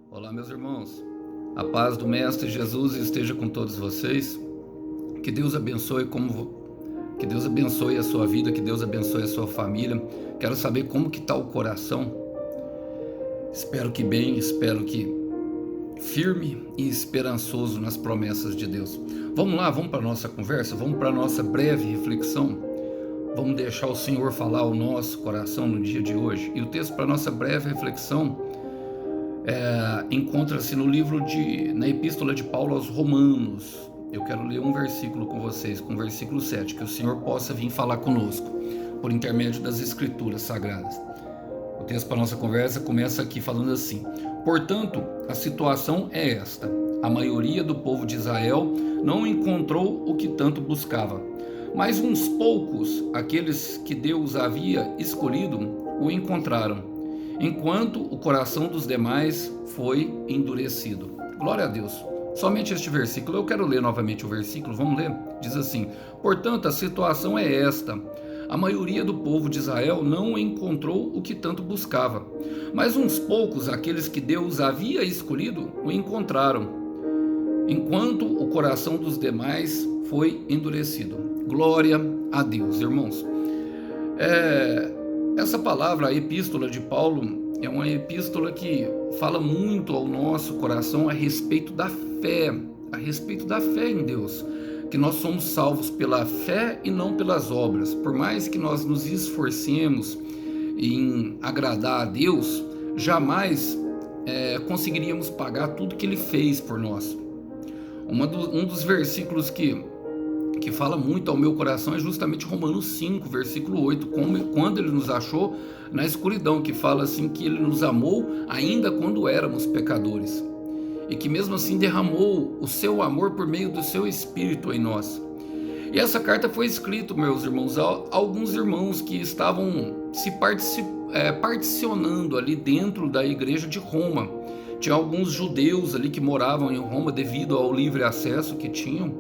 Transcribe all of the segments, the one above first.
Olá, meus irmãos. A paz do Mestre Jesus esteja com todos vocês. Que Deus abençoe que Deus abençoe a sua vida, que Deus abençoe a sua família. Quero saber como que está o coração. Espero que bem, espero que firme e esperançoso nas promessas de Deus. Vamos lá, vamos para a nossa conversa, vamos para a nossa breve reflexão. Vamos deixar o Senhor falar ao nosso coração no dia de hoje. E o texto para a nossa breve reflexão encontra-se na Epístola de Paulo aos Romanos. Eu quero ler um versículo com vocês, com o versículo 7, que o Senhor possa vir falar conosco, por intermédio das Escrituras Sagradas. O texto para a nossa conversa começa aqui falando assim: portanto, a situação é esta: a maioria do povo de Israel não encontrou o que tanto buscava, mas uns poucos, aqueles que Deus havia escolhido, o encontraram, enquanto o coração dos demais foi endurecido. Glória a Deus. Somente este versículo, eu quero ler novamente o versículo, vamos ler? Diz assim: portanto, a situação é esta: a maioria do povo de Israel não encontrou o que tanto buscava, mas uns poucos, aqueles que Deus havia escolhido, o encontraram, enquanto o coração dos demais foi endurecido. Glória a Deus, irmãos. Essa palavra, a epístola de Paulo, é uma epístola que fala muito ao nosso coração a respeito da fé em Deus, que nós somos salvos pela fé e não pelas obras. Por mais que nós nos esforcemos em agradar a Deus, jamais conseguiríamos pagar tudo que Ele fez por nós. Um dos versículos que fala muito ao meu coração é justamente Romanos 5, versículo 8, quando Ele nos achou na escuridão, que fala assim que Ele nos amou ainda quando éramos pecadores, e que mesmo assim derramou o seu amor por meio do seu Espírito em nós. E essa carta foi escrita, meus irmãos, a alguns irmãos que estavam particionando ali dentro da igreja de Roma. Tinha alguns judeus ali que moravam em Roma devido ao livre acesso que tinham,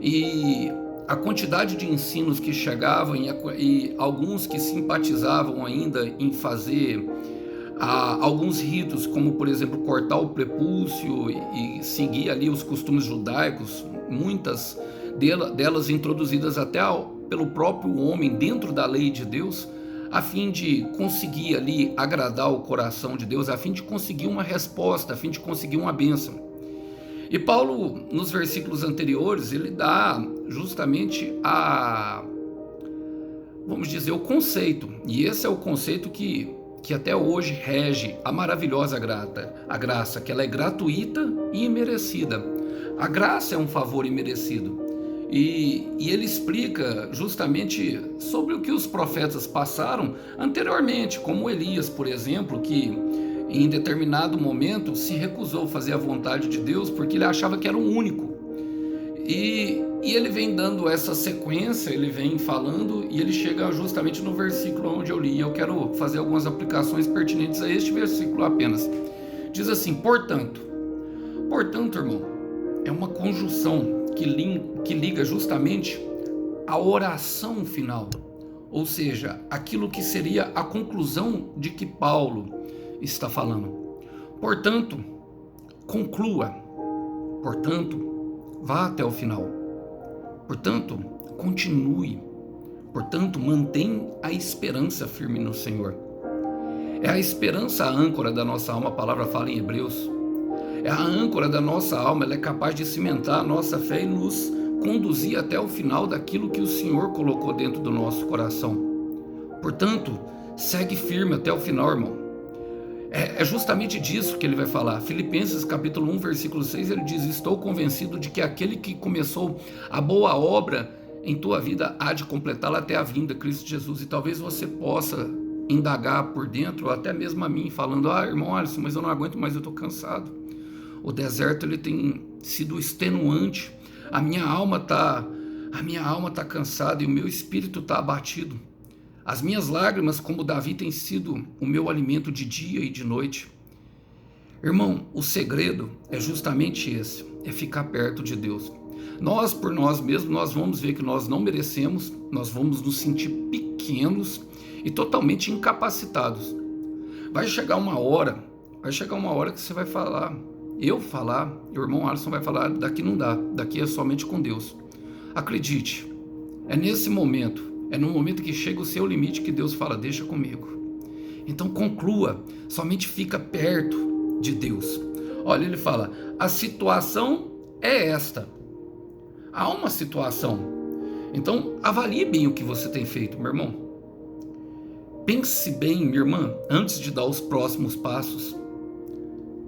e a quantidade de ensinos que chegavam e alguns que simpatizavam ainda em fazer alguns ritos, como por exemplo cortar o prepúcio e seguir ali os costumes judaicos, muitas delas introduzidas até pelo próprio homem dentro da lei de Deus, a fim de conseguir ali agradar o coração de Deus, a fim de conseguir uma resposta, a fim de conseguir uma bênção. E Paulo, nos versículos anteriores, ele dá justamente vamos dizer, o conceito, e esse é o conceito que até hoje rege a maravilhosa graça, que ela é gratuita e imerecida. A graça é um favor imerecido, e ele explica justamente sobre o que os profetas passaram anteriormente, como Elias, por exemplo, que em determinado momento se recusou a fazer a vontade de Deus porque ele achava que era o único. E ele vem dando essa sequência, ele vem falando, e ele chega justamente no versículo onde eu li. Eu quero fazer algumas aplicações pertinentes a este versículo apenas. Diz assim: portanto, irmão, é uma conjunção que liga justamente a oração final, ou seja, aquilo que seria a conclusão de que Paulo está falando. Portanto, conclua. Portanto, vá até o final. Portanto, continue. Portanto, mantenha a esperança firme no Senhor. É a esperança a âncora da nossa alma, a palavra fala em Hebreus. É a âncora da nossa alma, ela é capaz de cimentar a nossa fé e nos conduzir até o final daquilo que o Senhor colocou dentro do nosso coração. Portanto, segue firme até o final, irmão. É justamente disso que ele vai falar. Filipenses capítulo 1, versículo 6, ele diz: estou convencido de que aquele que começou a boa obra em tua vida há de completá-la até a vinda de Cristo Jesus. E talvez você possa indagar por dentro, ou até mesmo a mim, falando: irmão Alisson, mas eu não aguento mais, eu estou cansado. O deserto ele tem sido extenuante. A minha alma tá cansada e o meu espírito está abatido. As minhas lágrimas, como Davi, têm sido o meu alimento de dia e de noite. Irmão, o segredo é justamente esse, é ficar perto de Deus. Nós, por nós mesmos, nós vamos ver que nós não merecemos, nós vamos nos sentir pequenos e totalmente incapacitados. Vai chegar uma hora vai chegar uma hora que você vai falar, eu falar, o irmão Alisson vai falar, daqui não dá, daqui é somente com Deus. Acredite, é nesse momento, é no momento que chega o seu limite que Deus fala, deixa comigo. Então conclua, somente fica perto de Deus. Olha, ele fala, a situação é esta. Há uma situação. Então avalie bem o que você tem feito, meu irmão. Pense bem, minha irmã, antes de dar os próximos passos.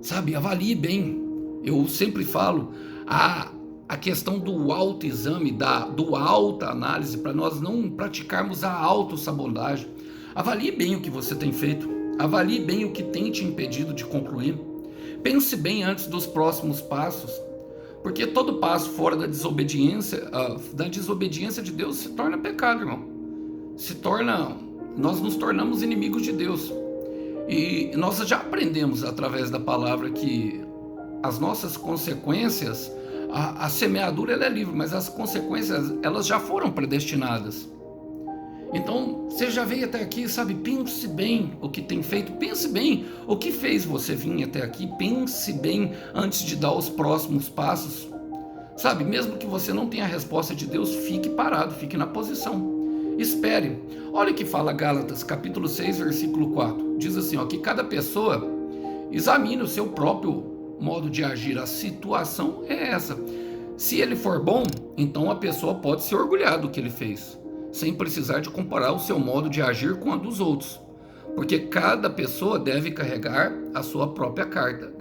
Sabe, avalie bem. Eu sempre falo, a questão do autoexame, do autoanálise, para nós não praticarmos a autossabotagem. Avalie bem o que você tem feito, avalie bem o que tem te impedido de concluir. Pense bem antes dos próximos passos, porque todo passo fora da desobediência de Deus se torna pecado, irmão. Nós nos tornamos inimigos de Deus. E nós já aprendemos através da palavra que as nossas consequências, a semeadura ela é livre, mas as consequências elas já foram predestinadas. Então você já veio até aqui, sabe? Pense bem o que tem feito, pense bem o que fez você vir até aqui, pense bem antes de dar os próximos passos. Sabe, mesmo que você não tenha a resposta de Deus, fique parado, fique na posição. Espere. Olha o que fala Gálatas, capítulo 6, versículo 4. Diz assim, ó, que cada pessoa examine o seu próprio modo de agir. A situação é essa. Se ele for bom, então a pessoa pode se orgulhar do que ele fez, sem precisar de comparar o seu modo de agir com a dos outros. Porque cada pessoa deve carregar a sua própria carga.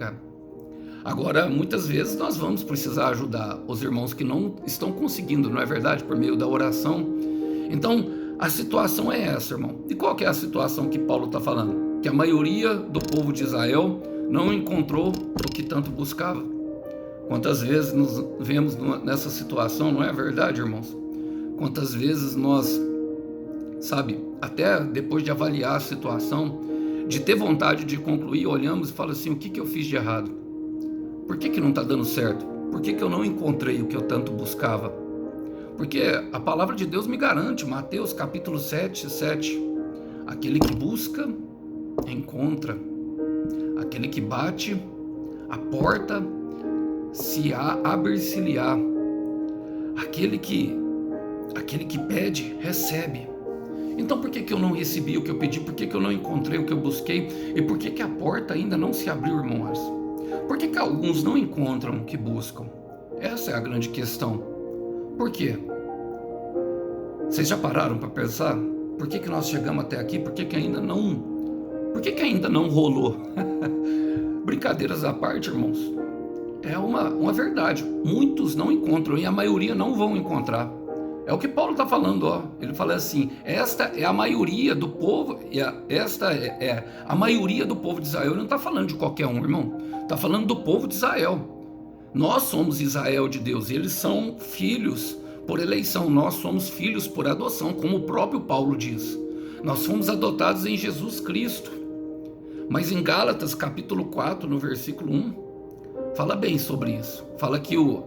Agora, muitas vezes nós vamos precisar ajudar os irmãos que não estão conseguindo, não é verdade? Por meio da oração. Então, a situação é essa, irmão. E qual que é a situação que Paulo está falando? Que a maioria do povo de Israel não encontrou o que tanto buscava. Quantas vezes nos vemos nessa situação, não é verdade, irmãos? Quantas vezes nós, sabe, até depois de avaliar a situação, de ter vontade de concluir, olhamos e falamos assim, o que eu fiz de errado? Por que não está dando certo? Por que eu não encontrei o que eu tanto buscava? Porque a palavra de Deus me garante, Mateus capítulo 7, 7, aquele que busca, encontra, aquele que bate, a porta abre-se-lhe-á, aquele que pede, recebe. Então por que eu não recebi o que eu pedi? Por que eu não encontrei o que eu busquei? E por que a porta ainda não se abriu, irmãos? Por que alguns não encontram o que buscam? Essa é a grande questão. Por quê? Vocês já pararam para pensar? Por que nós chegamos até aqui? Por que ainda não rolou? Brincadeiras à parte, irmãos. É uma verdade. Muitos não encontram e a maioria não vão encontrar. É o que Paulo está falando, ó. Ele fala assim, esta é a maioria do povo, esta é a maioria do povo de Israel. Ele não está falando de qualquer um, irmão. Está falando do povo de Israel. Nós somos Israel de Deus, eles são filhos por eleição, nós somos filhos por adoção, como o próprio Paulo diz. Nós fomos adotados em Jesus Cristo. Mas em Gálatas capítulo 4, no versículo 1, fala bem sobre isso. Fala que o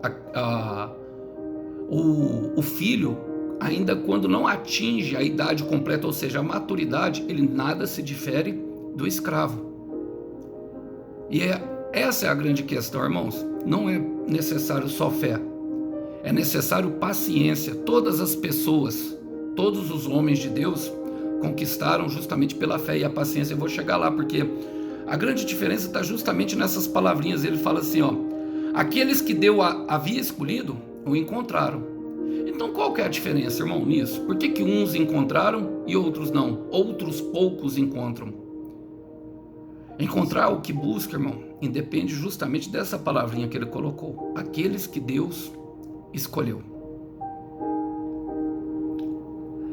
filho, ainda quando não atinge a idade completa, ou seja, a maturidade, ele nada se difere do escravo. E essa é a grande questão, irmãos. Não é necessário só fé, é necessário paciência. Todas as pessoas, todos os homens de Deus conquistaram justamente pela fé e a paciência. Eu vou chegar lá, porque a grande diferença está justamente nessas palavrinhas. Ele fala assim, ó, aqueles que Deus havia escolhido, o encontraram. Então qual que é a diferença, irmão, nisso? Por que uns encontraram e outros não? Outros poucos encontram. Encontrar o que busca, irmão, independe justamente dessa palavrinha que ele colocou. Aqueles que Deus escolheu.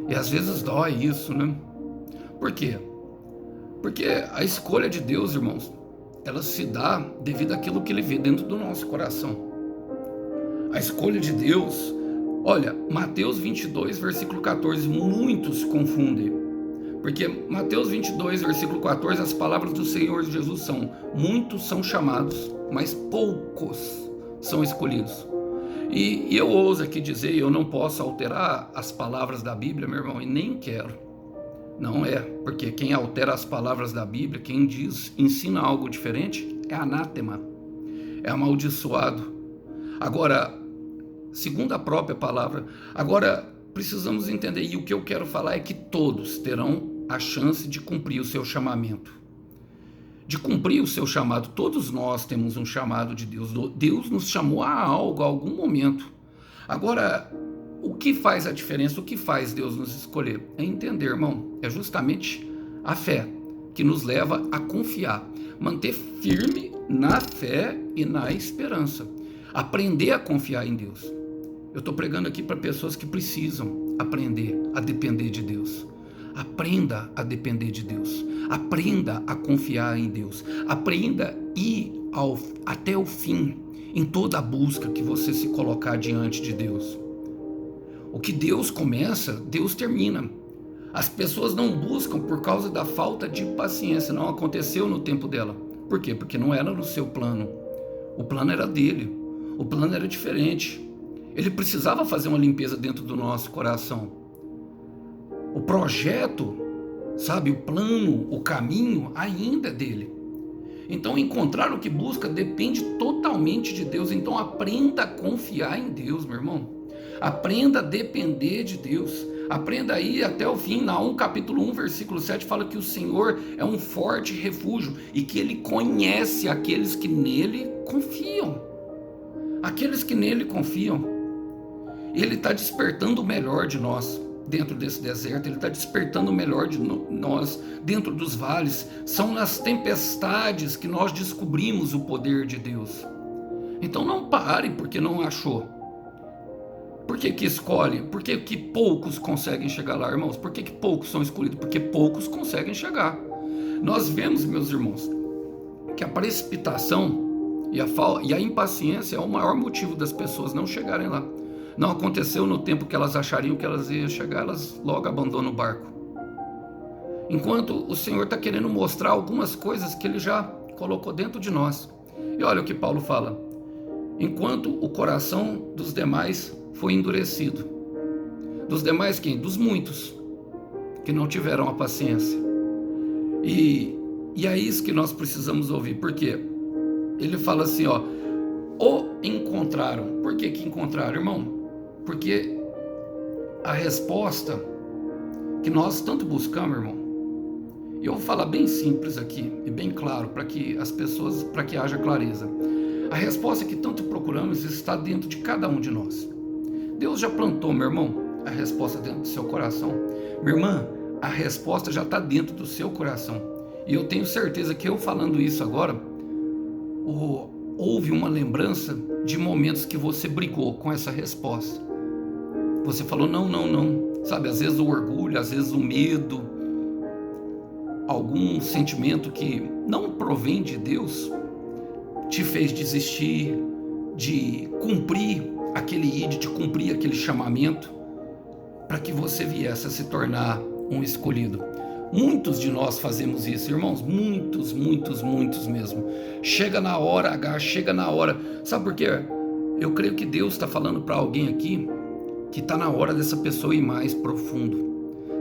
E às vezes dói isso, né? Por quê? Porque a escolha de Deus, irmãos, ela se dá devido àquilo que ele vê dentro do nosso coração. A escolha de Deus, olha, Mateus 22, versículo 14, muitos confundem. Porque Mateus 22, versículo 14, as palavras do Senhor Jesus são: muitos são chamados, mas poucos são escolhidos. E eu ouso aqui dizer, eu não posso alterar as palavras da Bíblia, meu irmão, e nem quero. Não é, porque quem altera as palavras da Bíblia, quem ensina algo diferente, é anátema, é amaldiçoado. Agora, segundo a própria palavra, agora precisamos entender, e o que eu quero falar é que todos terão a chance de cumprir o seu chamamento. De cumprir o seu chamado. Todos nós temos um chamado de Deus. Deus nos chamou a algo, a algum momento. Agora, o que faz a diferença? O que faz Deus nos escolher? É entender, irmão. É justamente a fé que nos leva a confiar. Manter firme na fé e na esperança. Aprender a confiar em Deus. Eu estou pregando aqui para pessoas que precisam aprender a depender de Deus. Aprenda a depender de Deus. Aprenda a confiar em Deus. Aprenda a ir até o fim em toda a busca que você se colocar diante de Deus. O que Deus começa, Deus termina. As pessoas não buscam por causa da falta de paciência. Não aconteceu no tempo dela. Por quê? Porque não era no seu plano. O plano era dele. O plano era diferente. Ele precisava fazer uma limpeza dentro do nosso coração. O projeto, sabe, o plano, o caminho ainda é dele. Então encontrar o que busca depende totalmente de Deus. Então aprenda a confiar em Deus, meu irmão. Aprenda a depender de Deus. Aprenda a ir até o fim. Naum capítulo 1, versículo 7 fala que o Senhor é um forte refúgio e que Ele conhece aqueles que nele confiam. Aqueles que nele confiam. Ele está despertando o melhor de nós dentro desse deserto. Ele está despertando o melhor de nós dentro dos vales. São nas tempestades que nós descobrimos o poder de Deus. Então não pare porque não achou. Por que escolhe? Por que poucos conseguem chegar lá, irmãos? Por que poucos são escolhidos? Porque poucos conseguem chegar. Nós vemos, meus irmãos, que a precipitação e a impaciência é o maior motivo das pessoas não chegarem lá. Não aconteceu no tempo que elas achariam que elas iam chegar, elas logo abandonam o barco. Enquanto o Senhor está querendo mostrar algumas coisas que Ele já colocou dentro de nós. E olha o que Paulo fala. Enquanto o coração dos demais foi endurecido. Dos demais quem? Dos muitos que não tiveram a paciência. E é isso que nós precisamos ouvir. Por quê? Ele fala assim, ó. O encontraram. Por que encontraram, irmão? Porque a resposta que nós tanto buscamos, irmão, eu vou falar bem simples aqui e bem claro para que as pessoas, para que haja clareza. A resposta que tanto procuramos está dentro de cada um de nós. Deus já plantou, meu irmão, a resposta dentro do seu coração. Minha irmã, a resposta já está dentro do seu coração. E eu tenho certeza que eu falando isso agora, houve uma lembrança de momentos que você brigou com essa resposta. Você falou não. Sabe, às vezes o orgulho, às vezes o medo, algum sentimento que não provém de Deus, te fez desistir de cumprir aquele ID, de cumprir aquele chamamento, para que você viesse a se tornar um escolhido. Muitos de nós fazemos isso, irmãos, muitos mesmo. Chega na hora H, chega na hora. Sabe por quê? Eu creio que Deus está falando para alguém aqui que está na hora dessa pessoa ir mais profundo.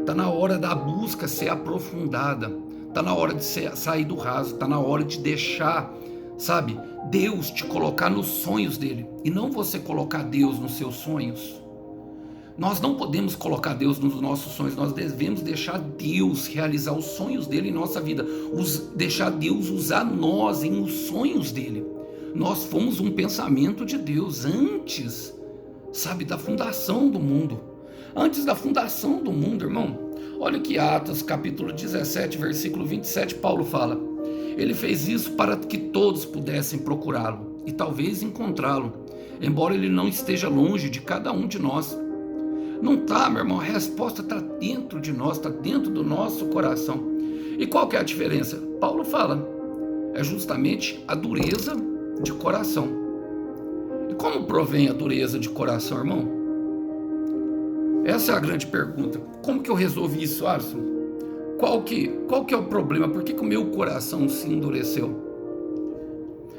Está na hora da busca ser aprofundada. Está na hora de sair do raso. Está na hora de deixar, sabe, Deus te colocar nos sonhos dele. E não você colocar Deus nos seus sonhos. Nós não podemos colocar Deus nos nossos sonhos. Nós devemos deixar Deus realizar os sonhos dele em nossa vida. Deixar Deus usar nós em os sonhos dele. Nós fomos um pensamento de Deus antes, sabe, da fundação do mundo. Antes da fundação do mundo, irmão. Olha que Atos capítulo 17, versículo 27, Paulo fala. Ele fez isso para que todos pudessem procurá-lo e talvez encontrá-lo, embora ele não esteja longe de cada um de nós. Não está, meu irmão, a resposta está dentro de nós, está dentro do nosso coração. E qual que é a diferença? Paulo fala, é justamente a dureza de coração. E como provém a dureza de coração, irmão? Essa é a grande pergunta. Como que eu resolvi isso, Alisson? Qual que é o problema? Por que o meu coração se endureceu?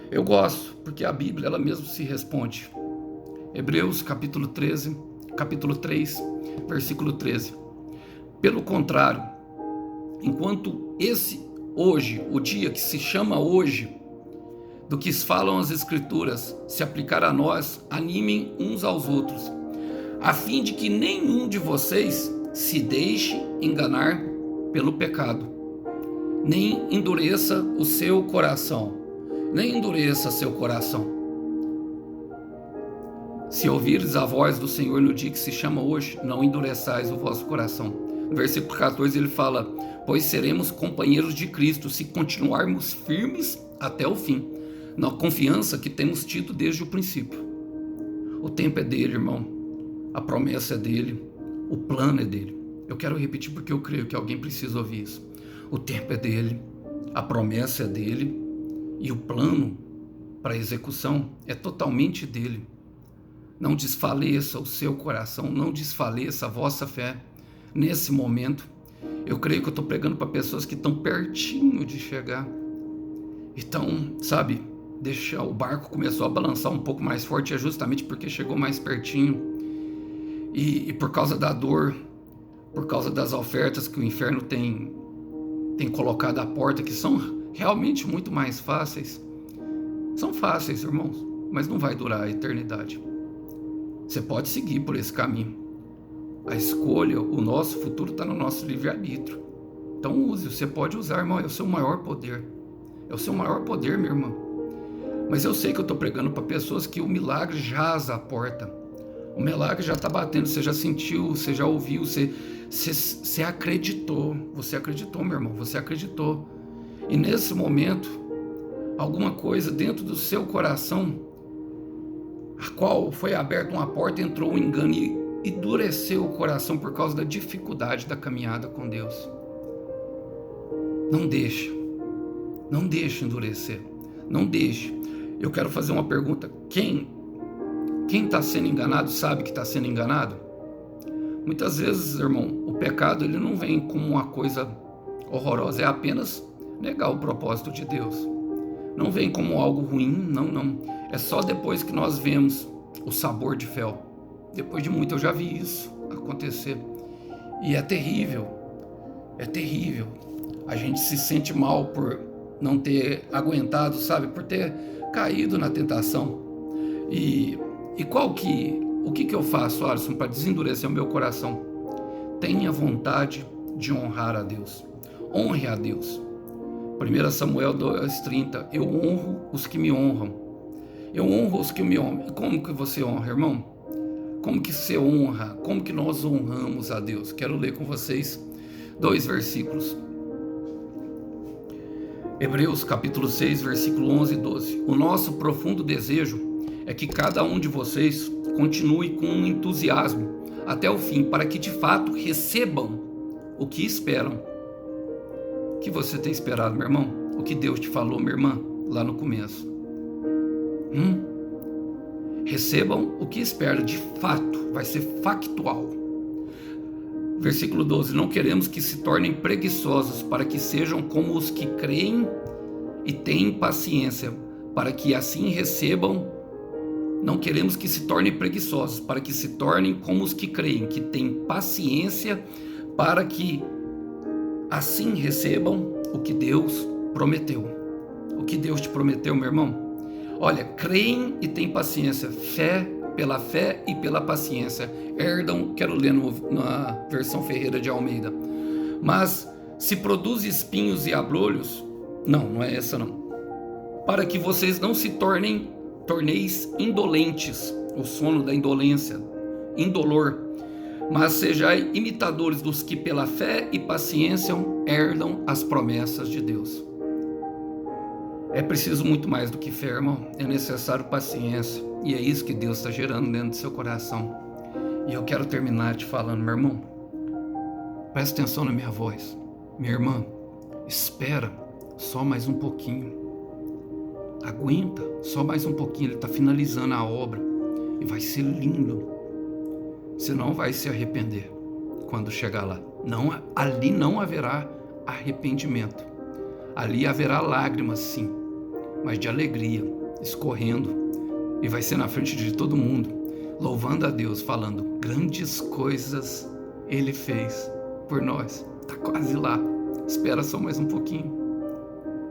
Eu gosto, porque a Bíblia ela mesmo se responde. Hebreus capítulo 3, versículo 13. Pelo contrário, enquanto esse hoje, o dia que se chama hoje, do que falam as Escrituras, se aplicar a nós, animem uns aos outros, a fim de que nenhum de vocês se deixe enganar pelo pecado, nem endureça o seu coração, nem endureça seu coração. Se ouvires a voz do Senhor no dia que se chama hoje, não endureçais o vosso coração. No versículo 14 ele fala: pois seremos companheiros de Cristo se continuarmos firmes até o fim, na confiança que temos tido desde o princípio. O tempo é dele, irmão. A promessa é dele. O plano é dele. Eu quero repetir porque eu creio que alguém precisa ouvir isso. O tempo é dele. A promessa é dele. E o plano para a execução é totalmente dele. Não desfaleça o seu coração. Não desfaleça a vossa fé. Nesse momento, eu creio que eu estou pregando para pessoas que estão pertinho de chegar. Então, sabe, o barco começou a balançar um pouco mais forte, é justamente porque chegou mais pertinho. E por causa da dor, por causa das ofertas que o inferno tem colocado à porta, que são realmente muito mais fáceis. São fáceis, irmãos, mas não vai durar a eternidade. Você pode seguir por esse caminho. A escolha, o nosso futuro está no nosso livre-arbítrio. Então use, você pode usar, irmão, é o seu maior poder. É o seu maior poder, meu irmão. Mas eu sei que eu estou pregando para pessoas que o milagre jaz à porta. O milagre já está batendo, você já sentiu, você já ouviu, você acreditou. Você acreditou, meu irmão, você acreditou. E nesse momento, alguma coisa dentro do seu coração, a qual foi aberta uma porta, entrou um engano e endureceu o coração por causa da dificuldade da caminhada com Deus. Não deixe endurecer, não deixe. Eu quero fazer uma pergunta: quem está sendo enganado sabe que está sendo enganado? Muitas vezes, irmão, o pecado ele não vem como uma coisa horrorosa, é apenas negar o propósito de Deus. Não vem como algo ruim, não. É só depois que nós vemos o sabor de fel. Depois de muito eu já vi isso acontecer. E é terrível. A gente se sente mal por não ter aguentado, sabe? Por ter caído na tentação. E o que eu faço, Alisson, para desendurecer o meu coração? Tenha vontade de honrar a Deus. Honre a Deus. 1 Samuel 2,30, eu honro os que me honram. Eu honro os que me honram. Como que você honra, irmão? Como que você honra? Como que nós honramos a Deus? Quero ler com vocês 2 versículos. Hebreus capítulo 6, versículo 11 e 12. O nosso profundo desejo é que cada um de vocês continue com entusiasmo até o fim, para que de fato recebam o que esperam. O que você tem esperado, meu irmão? O que Deus te falou, minha irmã, lá no começo? Recebam o que esperam, de fato, vai ser factual. Versículo 12, não queremos que se tornem preguiçosos, para que sejam como os que creem e têm paciência, para que assim recebam. Não queremos que se tornem preguiçosos, para que se tornem como os que creem, que têm paciência, para que assim recebam o que Deus prometeu. O que Deus te prometeu, meu irmão? Olha, creem e têm paciência, pela fé e pela paciência herdam, quero ler na versão Ferreira de Almeida, mas se produz espinhos e abrolhos, não é essa não, para que vocês não se torneis indolentes, o sono da indolência, indolor, mas sejais imitadores dos que pela fé e paciência herdam as promessas de Deus. É preciso muito mais do que fé, irmão. É necessário paciência. E é isso que Deus está gerando dentro do seu coração. E eu quero terminar te falando, meu irmão, presta atenção na minha voz. Minha irmã, espera só mais um pouquinho. Aguenta só mais um pouquinho. Ele está finalizando a obra. E vai ser lindo. Você não vai se arrepender quando chegar lá. Ali não haverá arrependimento. Ali haverá lágrimas, sim, mas de alegria, escorrendo, e vai ser na frente de todo mundo, louvando a Deus, falando, grandes coisas Ele fez por nós. Está quase lá, Espera só mais um pouquinho.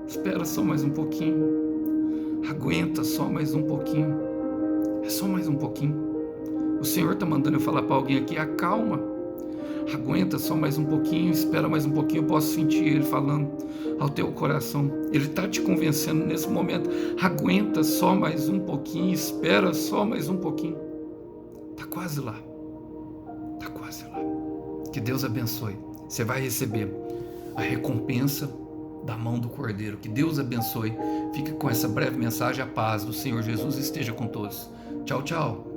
Espera só mais um pouquinho. Aguenta só mais um pouquinho. É só mais um pouquinho. O Senhor está mandando eu falar para alguém aqui, acalma. Aguenta só mais um pouquinho, espera mais um pouquinho, eu posso sentir Ele falando ao teu coração. Ele está te convencendo nesse momento. Aguenta só mais um pouquinho, espera só mais um pouquinho. Está quase lá. Está quase lá. Que Deus abençoe. Você vai receber a recompensa da mão do Cordeiro. Que Deus abençoe. Fique com essa breve mensagem. A paz do Senhor Jesus esteja com todos. Tchau, tchau.